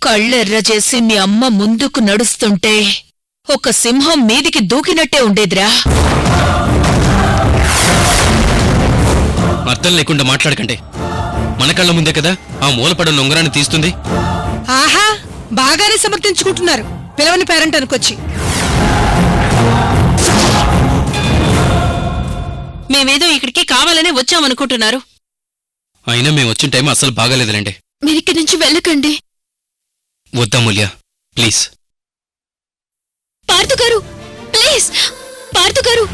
కళ్ళెర్ర చేసి మీ అమ్మ ముందుకు నడుస్తుంటే ఒక సింహం మీదికి దూకినట్టే ఉండేదిరా. అర్థం లేకుండా మాట్లాడకండి. మన కళ్ళ ముందే కదా ఆ మూలపడ ఉంగరాన్ని తీస్తుంది. ఆహా, బాగానే సమర్థించుకుంటున్నారు పిలవని పేరెంట్ అనుకొచ్చి. మేమేదో ఇక్కడికి కావాలనే వచ్చామనుకుంటున్నారు. అయినా మేము వచ్చిన టైం అసలు బాగాలేదులేండి. మీరిక్కడి నుంచి వెళ్ళకండి. వద్దమూల్య, ప్లీజ్. పార్థు గారు, ప్లీజ్. పార్థు గారు,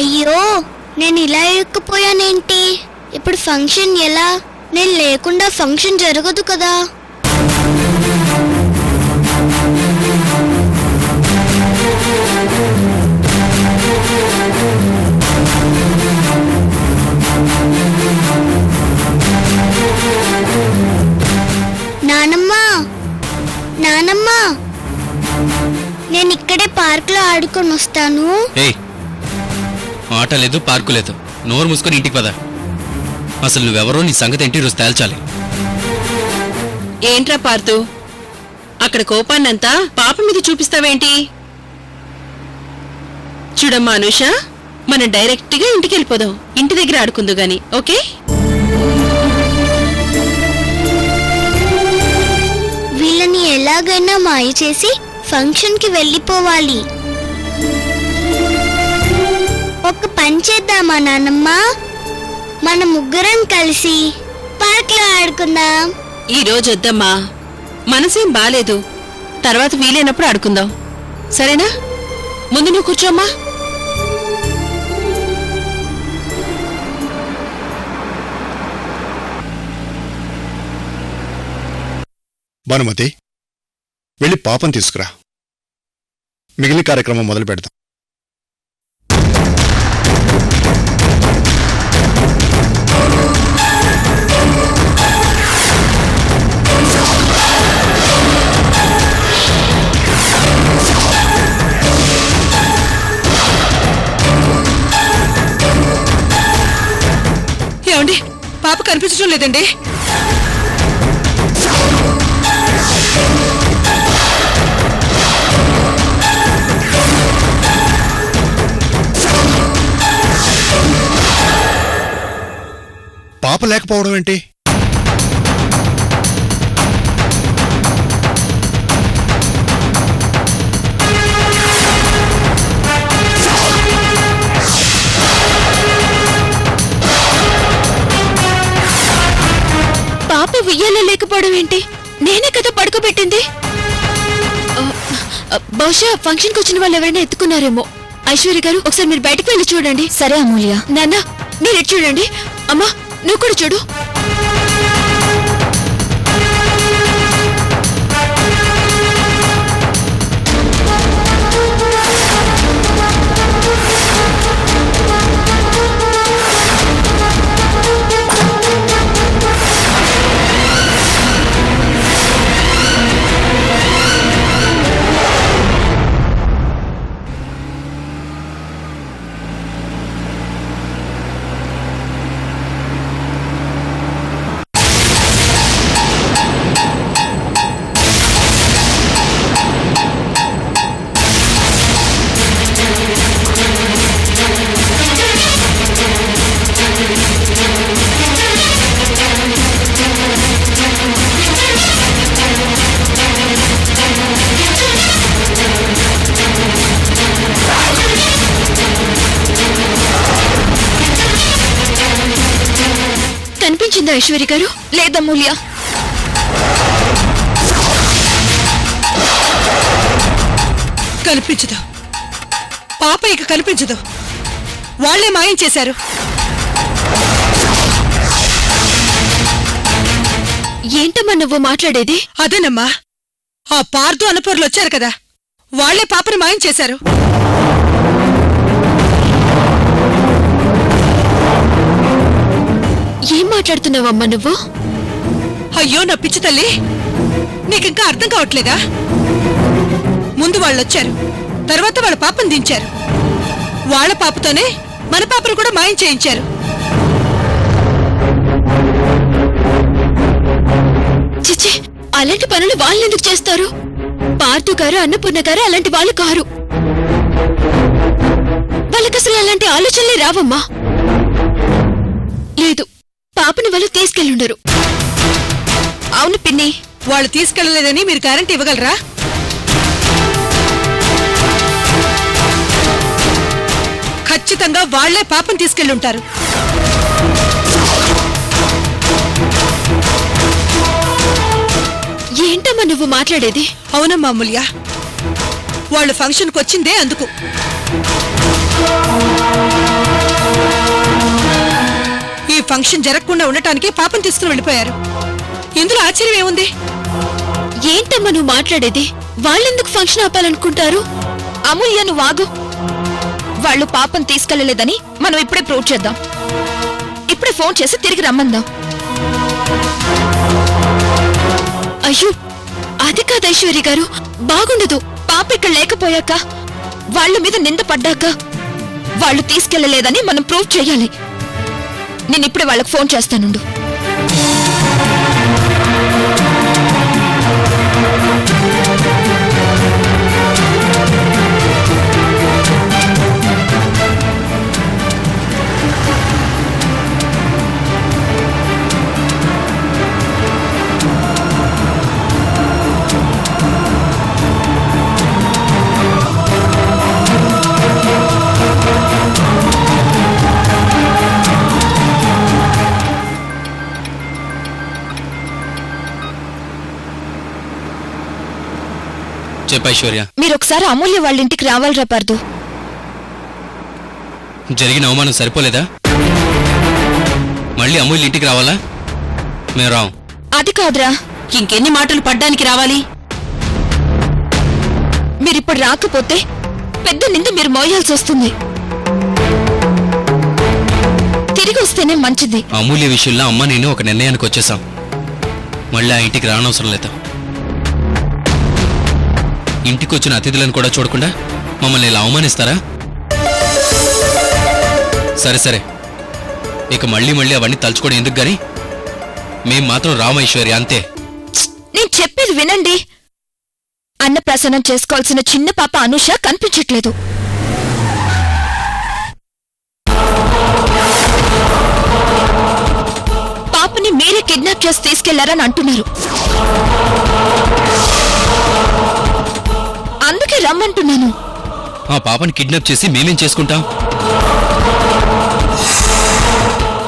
అయ్యో, నేను ఇలా ఇరుక్కుపోయానేంటి? ఇప్పుడు ఫంక్షన్ ఎలా? నేను లేకుండా ఫంక్షన్ జరగదు కదా. నానమ్మా, నానమ్మా, నేను ఇక్కడే పార్క్లో ఆడుకొని వస్తాను. ఆట లేదు, పార్కు లేదు. నోరు మూసుకొని ఇంటికి పద. అసలు నువ్వెవరో, నీ సంగతి ఏంటి రోజు తేల్చాలి. ఏంట్రా పార్థు, అక్కడ కోపాన్నంతా పాప మీద చూపిస్తావేంటి? చూడమ్మా అనుష, మనం డైరెక్ట్ గా ఇంటికి వెళ్ళిపోదాం. ఇంటి దగ్గర ఆడుకుందు గాని, ఓకే? వీళ్ళని ఎలాగైనా మాయ చేసి ఫంక్షన్ కి వెళ్ళిపోవాలి. ఒక పని చేద్దామా నానమ్మ? మన ముగ్గురం కలిసి పార్క్ లో ఆడుకుందాం. ఈ రోజు వద్దమ్మా, మనసేం బాలేదు. తర్వాత వీలైనప్పుడు ఆడుకుందాం, సరేనా? ముందు నువ్వు కూర్చోమ్మా. భానుమతి, వెళ్ళి పాపం తీసుకురా. మిగిలిన కార్యక్రమం మొదలు పెడదాం. ఏమండి, పాప కనిపించడం లేదండి. పాప లేకపోవడం ఏంటి? పాప ఉయ్యాలో లేకపోవడం ఏంటి? నేనే కదా పడుకోబెట్టింది. బహుశా ఫంక్షన్ కు వచ్చిన వాళ్ళు ఎవరైనా ఎత్తుకున్నారేమో. ఐశ్వర్య గారు, ఒకసారి మీరు బయటకు వెళ్ళి చూడండి. సరే అమూల్య. నాన్న, మీరు చూడండి. అమ్మా, నువ్వు కూడా చూడు. కనిపించిందా ఐశ్వర్య గారు? లేదమ్మూల్య. కనిపించదు. పాప ఇక కనిపించదు. వాళ్లే మాయం చేశారు. ఏంటమ్మా నువ్వు మాట్లాడేది? అదేనమ్మా, ఆ పార్దు అనపూర్లు వచ్చారు కదా, వాళ్లే పాపని మాయం చేశారు. ఏం మాట్లాడుతున్నావమ్మా నువ్వు? అయ్యో నా పిచ్చి తల్లి, నీకింకా అర్థం కావట్లేదా? ముందు వాళ్ళొచ్చారు, తర్వాత వాళ్ళ పాపను దించారు. వాళ్ళ పాపతోనే మన పాపను కూడా మాయం చేయించారు. చిచ్చి, అలాంటి పనులు వాళ్ళెందుకు చేస్తారు? పార్థు గారు, అన్నపూర్ణ గారు అలాంటి వాళ్ళు కారు. వాళ్ళకసలు అలాంటి ఆలోచనలే రావమ్మా. లేదు, పాపని వాళ్ళు తీసుకెళ్ళుండరు. అవును పిన్ని, వాళ్ళు తీసుకెళ్లలేదని మీరు గ్యారెంటీ ఇవ్వగలరా? ఖచ్చితంగా వాళ్లే పాపం తీసుకెళ్ళుంటారు. ఏంటమ్మా నువ్వు మాట్లాడేది? అవునమ్మా అమూల్య, వాళ్ళు ఫంక్షన్కి వచ్చిందే అందుకు. ఈ ఫంక్షన్ జరగకుండా ఉండటానికి పాపం తీసుకుని వెళ్ళిపోయారు. ఇందులో ఆశ్చర్యం ఏముంది? ఏంటమ్మా నువ్వు మాట్లాడేది? వాళ్ళెందుకు ఫంక్షన్ ఆపాలనుకుంటారు? అమూల్య నువ్వు ఆగు. వాళ్ళు పాపం తీసుకెళ్లలేదని మనం ఇప్పుడే ప్రూవ్ చేద్దాం. ఇప్పుడే ఫోన్ చేసి తిరిగి రమ్మందాం. అయ్యో, అది కాదు ఐశ్వర్య గారు, బాగుండదు. పాప ఇక్కడ లేకపోయాక, వాళ్ళ మీద నింద పడ్డాక వాళ్ళు తీసుకెళ్లలేదని మనం ప్రూవ్ చేయాలి. నేను ఇప్పుడే వాళ్ళకి ఫోన్ చేస్తానుండు. చెప్పు ఐశ్వర్య. మీరు ఒకసారి అమూల్య వాళ్ళ ఇంటికి రావాలిరా పార్దు. జరిగిన అవమానం సరిపోలేదా? మళ్ళీ అమూల్య ఇంటికి రావాలా? మేము రాం. అది కాదురా, ఇంకెన్ని మాటలు పడ్డానికి రావాలి? మీరిప్పుడు రాకపోతే పెద్ద నింద మీరు మోయాల్సి వస్తుంది. తిరిగి వస్తేనే మంచిది. అమూల్య విషయంలో అమ్మ నేను ఒక నిర్ణయానికి వచ్చేసాం. మళ్ళీ ఆ ఇంటికి రానవసరం లేదా? ఇంటికి వచ్చిన అతిథులను కూడా చూడకుండా మమ్మల్ని ఇలా అవమానిస్తారా? సరే సరే, ఇక మళ్ళీ మళ్ళీ అవన్నీ తలుచుకోవడం ఎందుకు గాని మేం మాత్రం రామైశ్వర్య అంతే. నేను చెప్పేది వినండి. అన్నప్రాసనం చేసుకోవాల్సిన చిన్న పాప అనుష కనిపించట్లేదు. పాపని మీరే కిడ్నాప్ చేసి తీసుకెళ్లారని అంటున్నారు. అందుకే రమ్మంటున్నాను. ఆ పాపని కిడ్నాప్ చేసి మేమేం చేసుకుంటాం?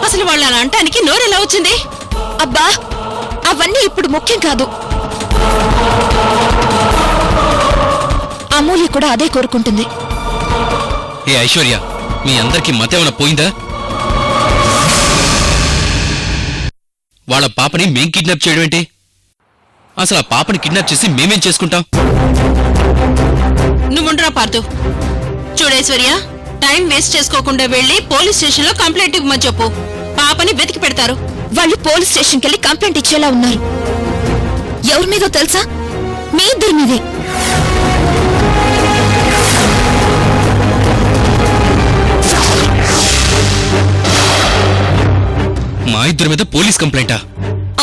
అసలు వాళ్ళు అలా అంటానికి నోరెలా వచ్చింది? అబ్బా, అవన్నీ ఇప్పుడు ముఖ్యం కాదు. అమూల్య కూడా అదే కోరుకుంటుంది. ఏ ఐశ్వర్య, మీ అందరికీ మతేమైనా పోయిందా? వాళ్ళ పాపని మేం కిడ్నాప్ చేయడం ఏంటి? అసలు ఆ పాపని కిడ్నాప్ చేసి మేమేం చేసుకుంటాం? నువ్వుండ్రా పార్థు. చూడేశ్వర్య, టైం వేస్ట్ చేసుకోకుండా వెళ్లి పోలీస్ స్టేషన్ లో కంప్లైంట్ ఇవ్వమని చెప్పు. పాపని వెతికి పెడతారు. వాళ్ళు పోలీస్ స్టేషన్కి వెళ్ళి కంప్లైంట్ ఇచ్చేలా ఉన్నారు. ఎవరి మీదో తెలుసా? మీ ఇద్దరి మీదే. మా ఇద్దరి మీద పోలీస్ కంప్లైంటా?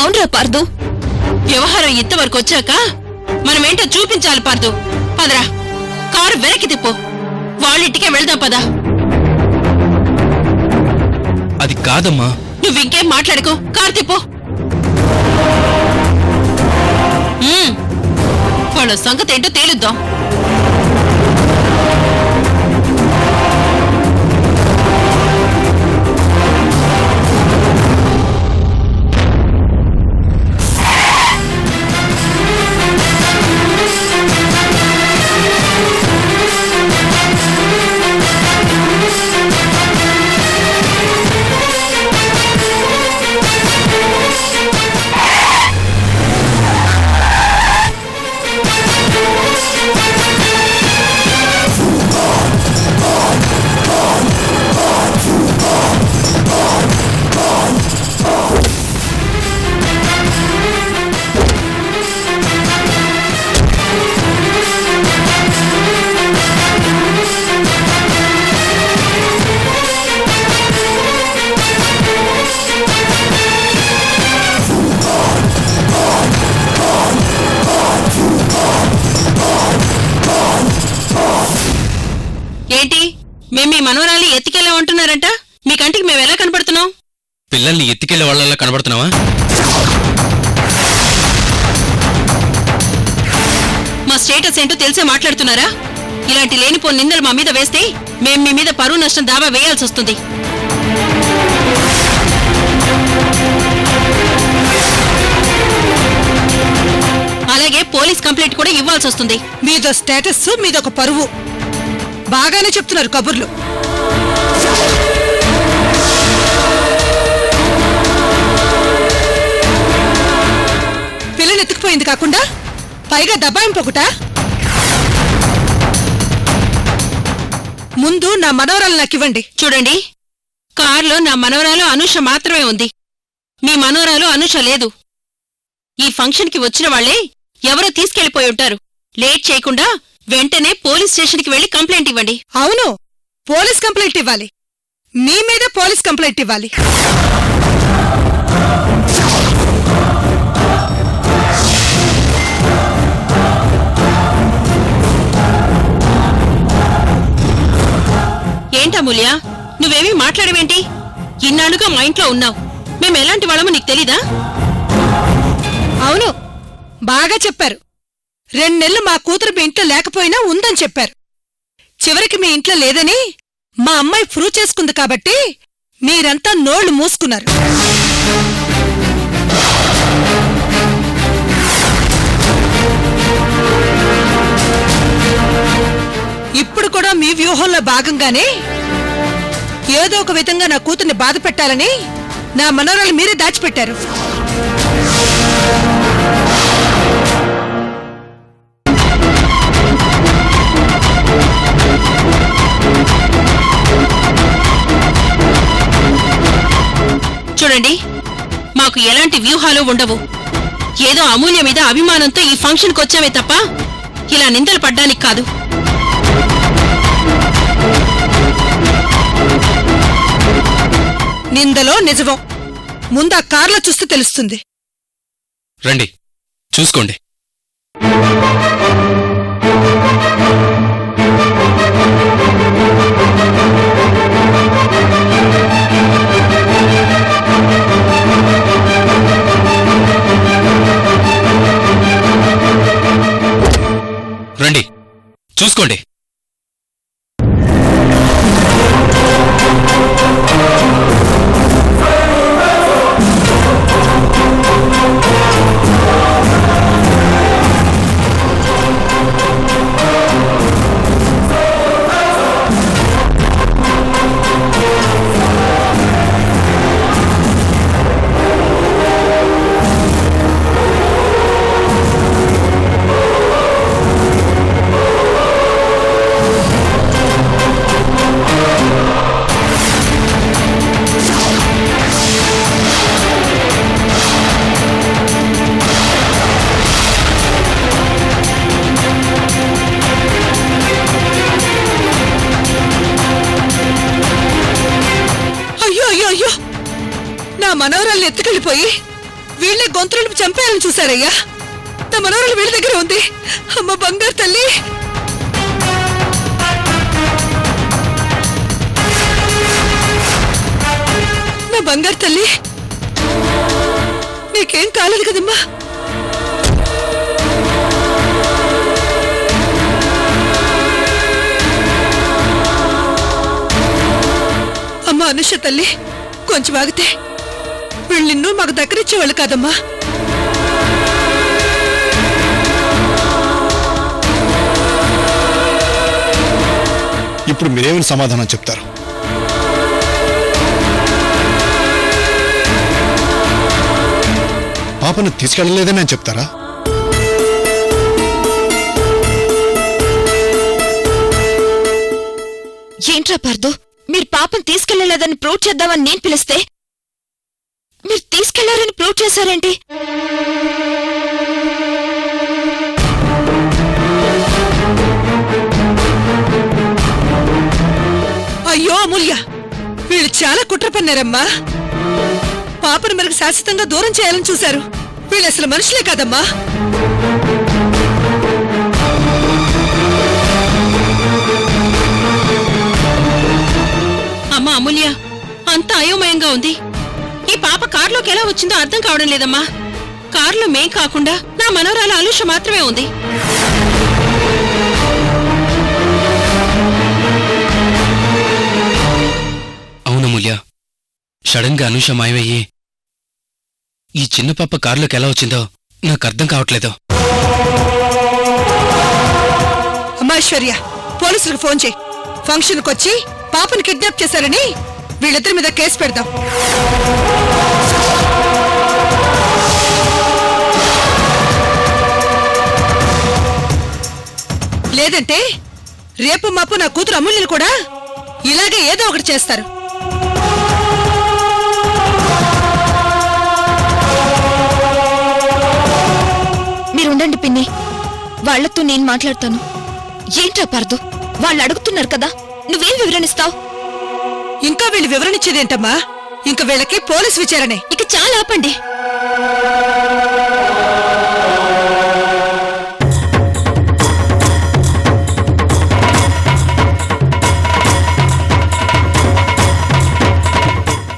అవునరా పార్దు. వ్యవహారం ఇంతవరకు వచ్చాక మనమేంటో చూపించాలి పార్థు. పదరా, కారు వెనక్కి తిప్పు. వాళ్ళింటికే వెళ్దాం పదా. అది కాదమ్మా. నువ్వింకేం మాట్లాడుకో, కారు తిప్పు. వాళ్ళ సంగతి ఏంటో తేలుద్దాం. అంటున్నారంట మీ కంటికి మేము ఎలా కనపడుతున్నాం? పిల్లల్ని ఎత్తికెళ్లే వాళ్ళలా కనబడుతున్నావా? మా స్టేటస్ ఏంటో తెలిసే మాట్లాడుతున్నారా? ఇలాంటి లేనిపో నిందలు మా మీద వేస్తే మేం మీ మీద పరువు నష్టం దావా వేయాల్సి వస్తుంది. అలాగే పోలీస్ కంప్లైంట్ కూడా ఇవ్వాల్సి వస్తుంది. మీదో స్టేటస్, మీదొక పరువు. బాగానే చెప్తున్నారు కబుర్లు. పిల్లని ఎత్తుకుపోయింది కాకుండా పైగా దబాయింపొకట. ముందు నా మనవరాలు నాకివ్వండి. చూడండి, కారులో నా మనవరాలు అనూష మాత్రమే ఉంది. మీ మనవరాలు అనూష లేదు. ఈ ఫంక్షన్కి వచ్చిన వాళ్లే ఎవరో తీసుకెళ్లిపోయి ఉంటారు. లేట్ చేయకుండా వెంటనే పోలీస్ స్టేషన్కి వెళ్లి కంప్లైంట్ ఇవ్వండి. అవును, పోలీస్ కంప్లైంట్ ఇవ్వాలి. మీ మీద పోలీస్ కంప్లైంట్ ఇవ్వాలి. ఏంటమూల్య, నువ్వేమీ మాట్లాడవేంటి? ఇన్నాళ్ళుగా మా ఇంట్లో ఉన్నావు. మేమెలాంటి వాళ్ళమో నీకు తెలీదా? అవును, బాగా చెప్పారు. 2 నెలలు మా కూతురు మీ ఇంట్లో లేకపోయినా ఉందని చెప్పారు. చివరికి మీ ఇంట్లో లేదని మా అమ్మాయి ప్రూవ్ చేసుకుంది కాబట్టి మీరంతా నోళ్లు మూసుకున్నారు. ఇప్పుడు కూడా మీ వ్యూహంలో భాగంగానే ఏదో ఒక విధంగా నా కూతుర్ని బాధ పెట్టాలని నా మనవరాలు మీరే దాచిపెట్టారు. చూడండి, మాకు ఎలాంటి వ్యూహాలు ఉండవు. ఏదో అమూల్య మీద అభిమానంతో ఈ ఫంక్షన్కి వచ్చామే తప్ప ఇలా నిందలు పడ్డానికి కాదు. నిందలో నిజమో ముందు ఆ కార్లో చూస్తే తెలుస్తుంది. రండి, చూసుకోండి. రండి, చూసుకోండి. మనవరాల్ని ఎత్తుకెళ్ళిపోయి వీళ్లే గొంతులను చంపేయాలని చూశారయ్యా. నా మనవరాలు వీళ్ళ దగ్గర ఉంది. అమ్మ బంగారు తల్లి, నా బంగారు తల్లి, నీకేం కాలేదు కదమ్మా? అమ్మ అనుష తల్లి, కొంచెం ఆగితే వీళ్ళు నిన్ను మాకు దగ్గరిచ్చేవాళ్ళు కాదమ్మా. ఇప్పుడు మీరేమని సమాధానం చెప్తారు? పాపను తీసుకెళ్ళలేదని అని చెప్తారా? ఏంట్రా పార్దు, మీరు పాపం తీసుకెళ్లలేదని ప్రూవ్ చేద్దామని నేను పిలిస్తే మీరు తీసుకెళ్లారని ప్రూవ్ చేశారేంటి? అయ్యో అమూల్య, వీళ్ళు చాలా కుట్ర పన్నారమ్మా. పాపను మనకు శాశ్వతంగా దూరం చేయాలని చూశారు. వీళ్ళు అసలు మనుషులే కాదమ్మా. అమ్మ అమ్మా అమూల్య, అంత అయోమయంగా ఉంది. ఈ పాప కారులోకి ఎలా వచ్చిందో అర్థం కావడం లేదమ్మా. కారులో మేం కాకుండా నా మనవరాలు అనుష మాత్రమే ఉంది. అవునమూల్య, సడన్ గా అనూష మాయమయ్యి ఈ చిన్న పాప కారులోకి ఎలా వచ్చిందో నాకు అర్థం కావట్లేదు. అమ్మా ఐశ్వర్య, పోలీసులకు ఫోన్ చేయి. ఫంక్షన్కి వచ్చి పాపను కిడ్నాప్ చేశారని వీళ్ళిద్దరి మీద కేసు పెడదాం. లేదంటే రేపు మాపు నా కూతురు అమూల్యను కూడా ఇలాగే ఏదో ఒకటి చేస్తారు. మీరుండండి పిన్ని, వాళ్లతో నేను మాట్లాడతాను. ఏంట్రా పార్దు, వాళ్ళు అడుగుతున్నారు కదా, నువ్వేం వివరణిస్తావు? ఇంకా వీళ్ళు వివరణిచ్చేదేంటమ్మా? ఇంక వీళ్ళకి పోలీస్ విచారణే. ఇక చాలా ఆపండి.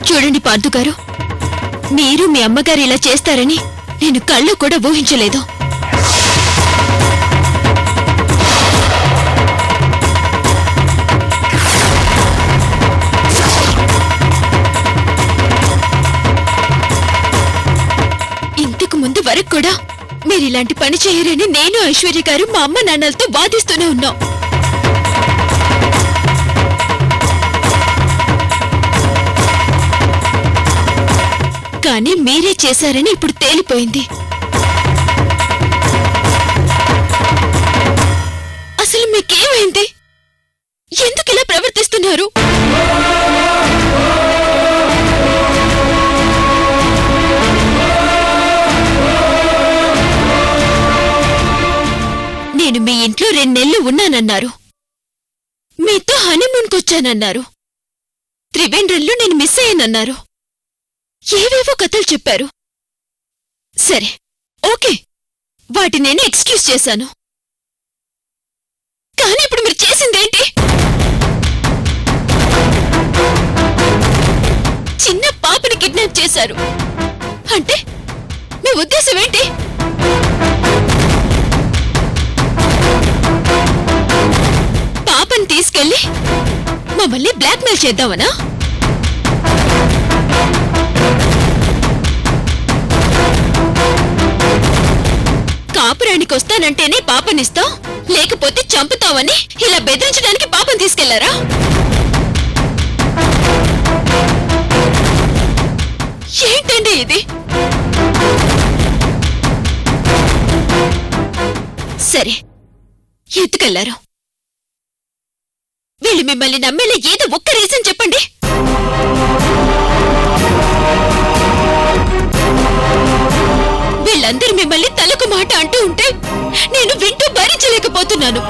చూడండి పార్దు గారు, మీరు మీ అమ్మగారు ఇలా చేస్తారని నేను కళ్ళు కూడా ఊహించలేదు. ఇంతకు ముందు వరకు కూడా మీరు ఇలాంటి పని చేయరని నేను ఐశ్వర్య గారు మా అమ్మ నాన్నలతో వాదిస్తూనే ఉన్నాం. కానీ మీరే చేశారని ఇప్పుడు తేలిపోయింది. అసలు మీకేమైంది? ఎందుకు ఇలా ప్రవర్తిస్తున్నారు? నేను మీ ఇంట్లో 2 నెలలు ఉన్నానన్నారు, మీతో హనీమూన్కొచ్చానన్నారు, త్రివేంద్రంలో నేను మిస్ అయ్యానన్నారు, ఏవేవో కథలు చెప్పారు. సరే, ఓకే, వాటి నేను ఎక్స్క్యూజ్ చేశాను. కానీ ఇప్పుడు మీరు చేసిందేంటి? చిన్న పాపని కిడ్నాప్ చేశారు అంటే మీ ఉద్దేశం ఏంటి? పాపని తీసుకెళ్లి మమ్మల్ని బ్లాక్మెయిల్ చేద్దామనా? కాపురానికి వస్తానంటేనే పాపనిస్తాం, లేకపోతే చంపుతావని ఇలా బెదిరించడానికి పాపం తీసుకెళ్లారా? ఏంటండి ఇది? సరే, ఎత్తుకెళ్లారు. వీళ్ళు మిమ్మల్ని నమ్మేలా ఏదో ఒక్క రీజన్ చెప్పండి. వీళ్ళందరూ మిమ్మల్ని తలకు మాట అంటూ ఉంటే నేను వింటూ భరించలేకపోతున్నాను.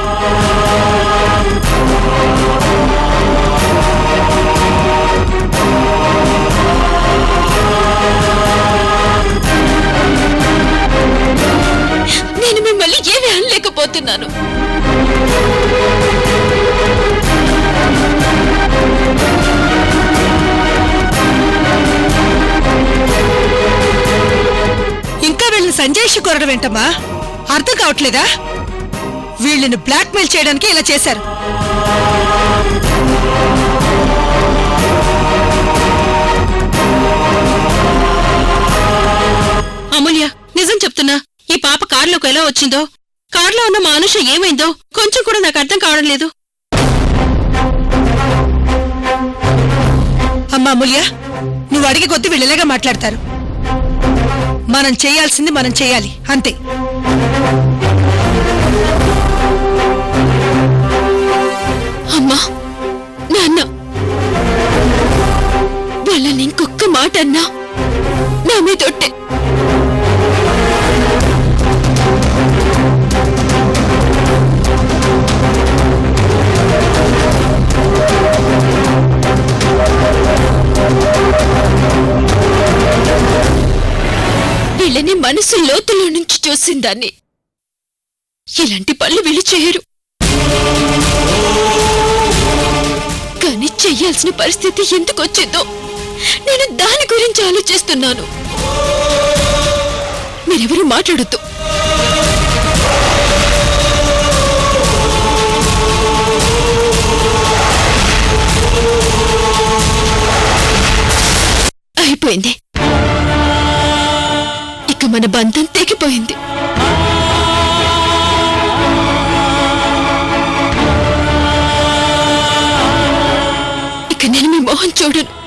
నేను మిమ్మల్ని ఏమీ అనలేకపోతున్నాను. ఇంకా వీళ్ళని సంజయ్షి కోరడం ఏంటమ్మా? అర్థం కావట్లేదా? వీళ్ళని బ్లాక్మెయిల్ చేయడానికి ఇలా చేశారు. అమూల్య, నిజం చెప్తున్నా, ఈ పాప కారులోకి ఎలా వచ్చిందో, కారులో ఉన్న మా అనుష ఏమైందో కొంచెం కూడా నాకు అర్థం కావడం లేదు. అమ్మా అమూల్య, నువ్వు అడిగే కొద్దీ వీళ్ళలాగా మాట్లాడతారు. మనం చేయాల్సింది మనం చేయాలి, అంతే. అమ్మా, నాన్న, వాళ్ళని ఇంకొక్క మాట అన్నా నా మీదొట్టే. వీళ్ళని మనసు లోతులో నుంచి చూసిందాన్ని. ఇలాంటి పనులు వీళ్ళు చేయరు. కానీ చెయ్యాల్సిన పరిస్థితి ఎందుకు వచ్చిందో నేను దాని గురించి ఆలోచిస్తున్నాను. మీరెవరూ మాట్లాడొద్దు. అయిపోయింది. ఇక మన బంధం తెగిపోయింది. ఇక నేను మీ మొహం చూడను.